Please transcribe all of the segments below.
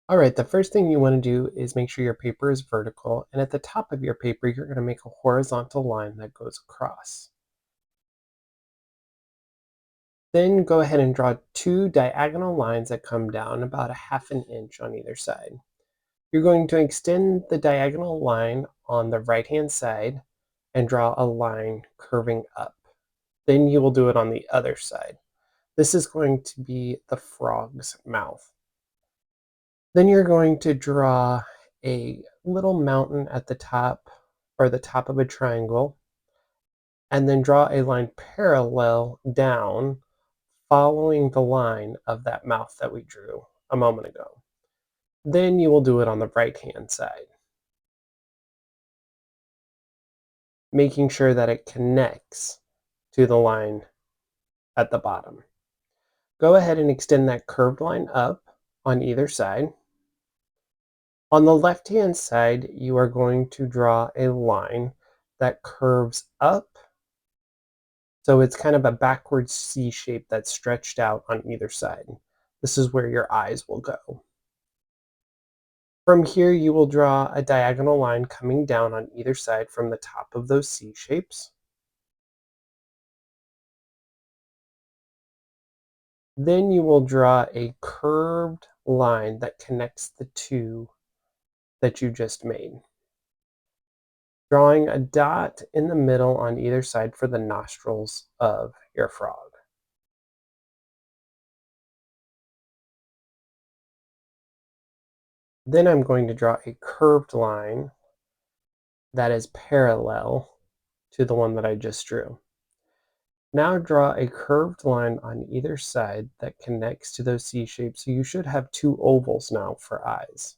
All right, the first thing you want to do is make sure your paper is vertical, and at the top of your paper, you're going to make a horizontal line that goes across. Then go ahead and draw two diagonal lines that come down about a half an inch on either side. You're going to extend the diagonal line on the right-hand side and draw a line curving up. Then you will do it on the other side. This is going to be the frog's mouth. Then you're going to draw a little mountain at the top, or the top of a triangle, and then draw a line parallel down following the line of that mouth that we drew a moment ago. Then you will do it on the right-hand side, making sure that it connects to the line at the bottom. Go ahead and extend that curved line up on either side. On the left-hand side, you are going to draw a line that curves up. So it's kind of a backwards C shape that's stretched out on either side. This is where your eyes will go. From here, you will draw a diagonal line coming down on either side from the top of those C shapes. Then you will draw a curved line that connects the two that you just made. Drawing a dot in the middle on either side for the nostrils of your frog. Then I'm going to draw a curved line that is parallel to the one that I just drew. Now draw a curved line on either side that connects to those C shapes, so you should have two ovals now for eyes.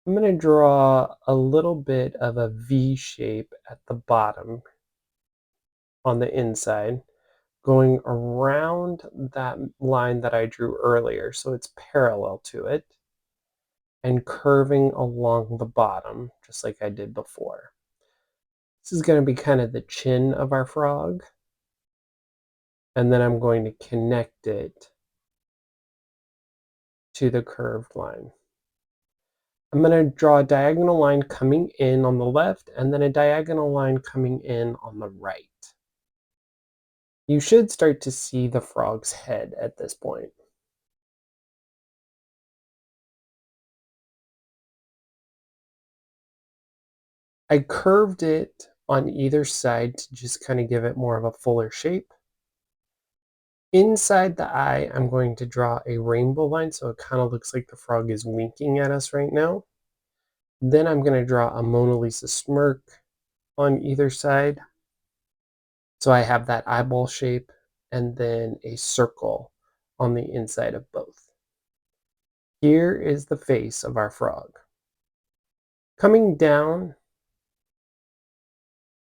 I'm going to draw a little bit of a V shape at the bottom on the inside, going around that line that I drew earlier, so it's parallel to it, and curving along the bottom, just like I did before. This is going to be kind of the chin of our frog, and then I'm going to connect it to the curved line. I'm going to draw a diagonal line coming in on the left and then a diagonal line coming in on the right. You should start to see the frog's head at this point. I curved it on either side to just kind of give it more of a fuller shape. Inside the eye, I'm going to draw a rainbow line so it kind of looks like the frog is winking at us right now. Then I'm going to draw a Mona Lisa smirk on either side. So I have that eyeball shape and then a circle on the inside of both. Here is the face of our frog. Coming down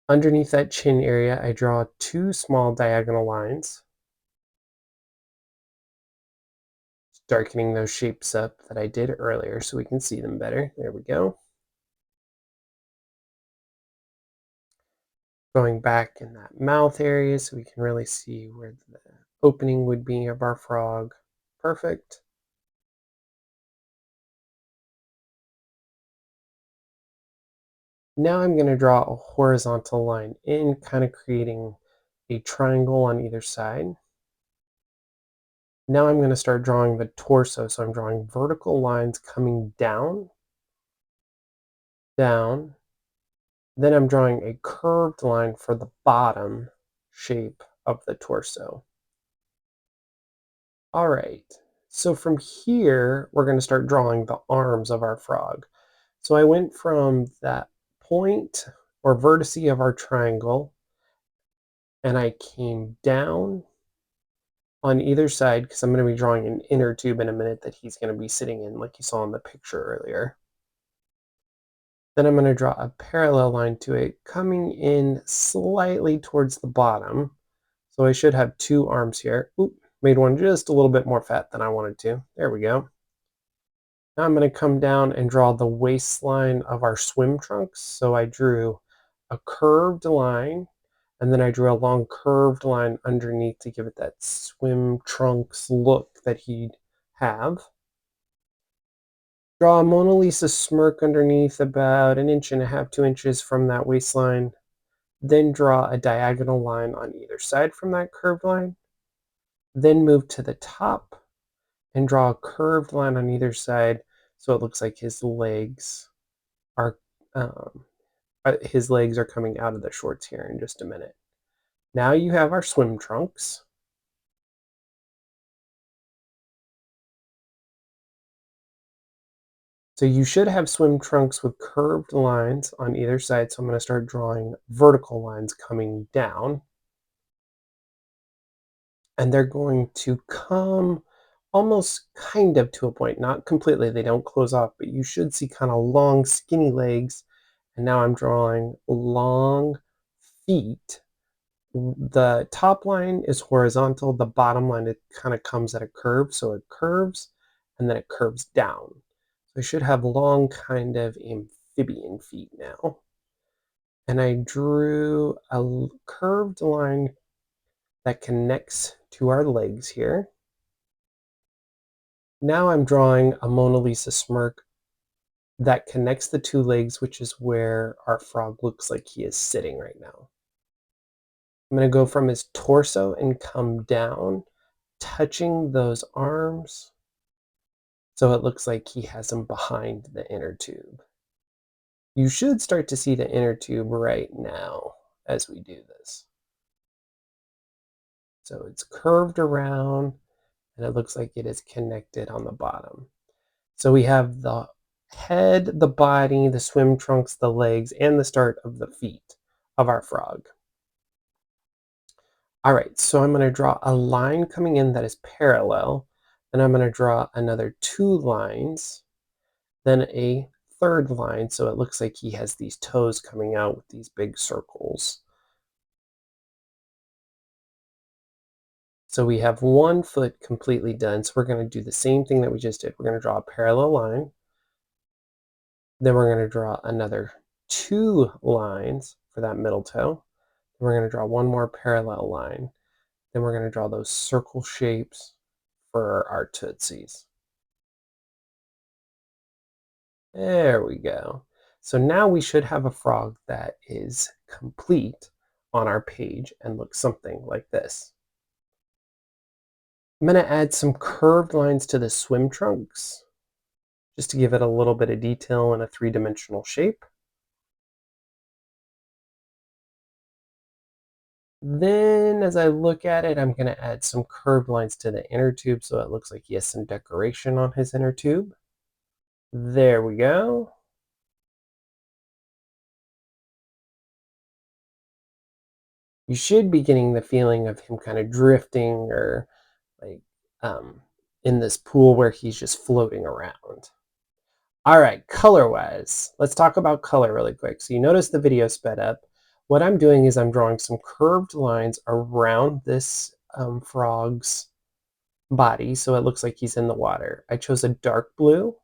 underneath that chin area, I draw two small diagonal lines, darkening those shapes up that I did earlier so we can see them better. There we go. Going back in that mouth area so we can really see where the opening would be of our frog. Perfect. Now I'm going to draw a horizontal line in, kind of creating a triangle on either side. Now I'm going to start drawing the torso. So I'm drawing vertical lines coming down, down. Then I'm drawing a curved line for the bottom shape of the torso. All right. So from here, we're going to start drawing the arms of our frog. So I went from that point or vertice of our triangle, and I came down on either side because I'm going to be drawing an inner tube in a minute that he's going to be sitting in like you saw in the picture earlier. Then I'm going to draw a parallel line to it coming in slightly towards the bottom. So I should have two arms here. Oop, made one just a little bit more fat than I wanted to. There we go. Now I'm going to come down and draw the waistline of our swim trunks. So I drew a curved line And then I drew a long curved line underneath to give it that swim trunks look that he'd have. Draw a Mona Lisa smirk underneath about 1.5 inches, 2 inches from that waistline. Then draw a diagonal line on either side from that curved line. Then move to the top and draw a curved line on either side so it looks like are um, his legs are coming out of the shorts here in just a minute. Now you have our swim trunks. So you should have swim trunks with curved lines on either side. So I'm going to start drawing vertical lines coming down. And they're going to come almost kind of to a point, not completely, they don't close off, but you should see kind of long, skinny legs. And now I'm drawing long feet. The top line is horizontal, the bottom line, it kind of comes at a curve, so it curves and then it curves down. So I should have long kind of amphibian feet now. And I drew a curved line that connects to our legs here. Now I'm drawing a Mona Lisa smirk that connects the two legs, which is where our frog looks like he is sitting right now. I'm going to go from his torso and come down, touching those arms, so it looks like he has them behind the inner tube. You should start to see the inner tube right now as we do this. So it's curved around, and it looks like it is connected on the bottom. So we have the head, the body, the swim trunks, the legs, and the start of the feet of our frog. All right, so I'm going to draw a line coming in that is parallel. Then I'm going to draw another 2 lines, then a third line, so it looks like he has these toes coming out with these big circles. So we have 1 foot completely done. So we're going to do the same thing that we just did. We're going to draw a parallel line. Then we're going to draw another 2 lines for that middle toe. Then we're going to draw 1 more parallel line. Then we're going to draw those circle shapes for our tootsies. There we go. So now we should have a frog that is complete on our page and looks something like this. I'm going to add some curved lines to the swim trunks just to give it a little bit of detail in a 3-dimensional shape. Then as I look at it, I'm going to add some curved lines to the inner tube so it looks like he has some decoration on his inner tube. There we go. You should be getting the feeling of him kind of drifting or like in this pool where he's just floating around. All right, color-wise, let's talk about color really quick. So you notice the video sped up. What I'm doing is I'm drawing some curved lines around this frog's body so it looks like he's in the water. I chose a dark blue,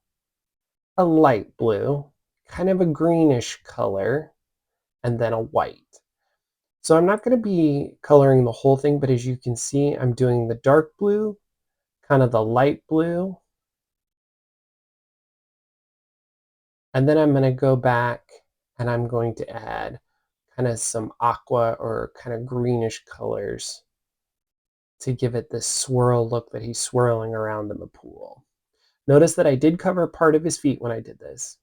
a light blue, kind of a greenish color, and then a white. So I'm not going to be coloring the whole thing, but as you can see, I'm doing the dark blue, kind of the light blue, and then I'm going to go back and I'm going to add kind of some aqua or kind of greenish colors to give it this swirl look that he's swirling around in the pool. Notice that I did cover part of his feet when I did this.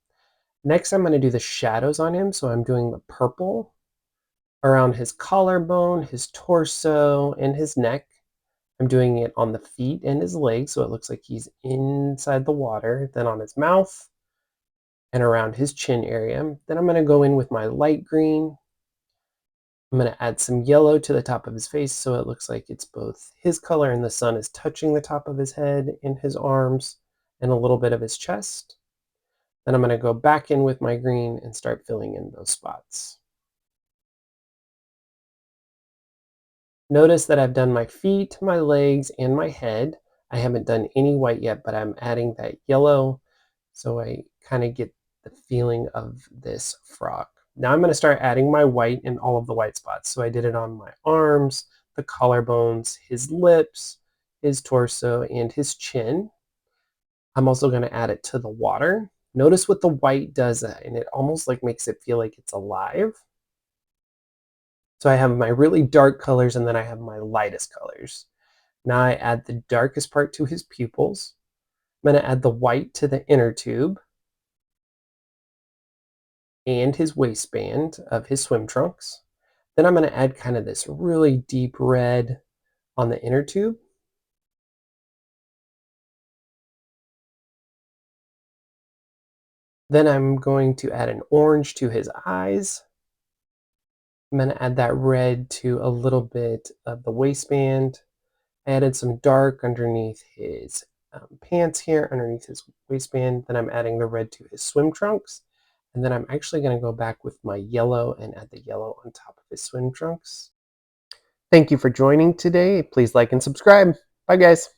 Next, I'm going to do the shadows on him. So I'm doing the purple around his collarbone, his torso, and his neck. I'm doing it on the feet and his legs, so it looks like he's inside the water. Then on his mouth and around his chin area. Then I'm going to go in with my light green. I'm going to add some yellow to the top of his face so it looks like it's both his color and the sun is touching the top of his head and his arms and a little bit of his chest. Then I'm going to go back in with my green and start filling in those spots. Notice that I've done my feet, my legs, and my head. I haven't done any white yet, but I'm adding that yellow so I kind of get the feeling of this frog. Now I'm going to start adding my white in all of the white spots. So I did it on my arms, the collarbones, his lips, his torso, and his chin. I'm also going to add it to the water. Notice what the white does, and it almost like makes it feel like it's alive. So I have my really dark colors and then I have my lightest colors. Now I add the darkest part to his pupils. I'm going to add the white to the inner tube and his waistband of his swim trunks. Then I'm going to add kind of this really deep red on the inner tube. Then I'm going to add an orange to his eyes. I'm going to add that red to a little bit of the waistband. I added some dark underneath his pants here, underneath his waistband. Then I'm adding the red to his swim trunks. And then I'm actually going to go back with my yellow and add the yellow on top of his swim trunks. Thank you for joining today. Please like and subscribe. Bye, guys.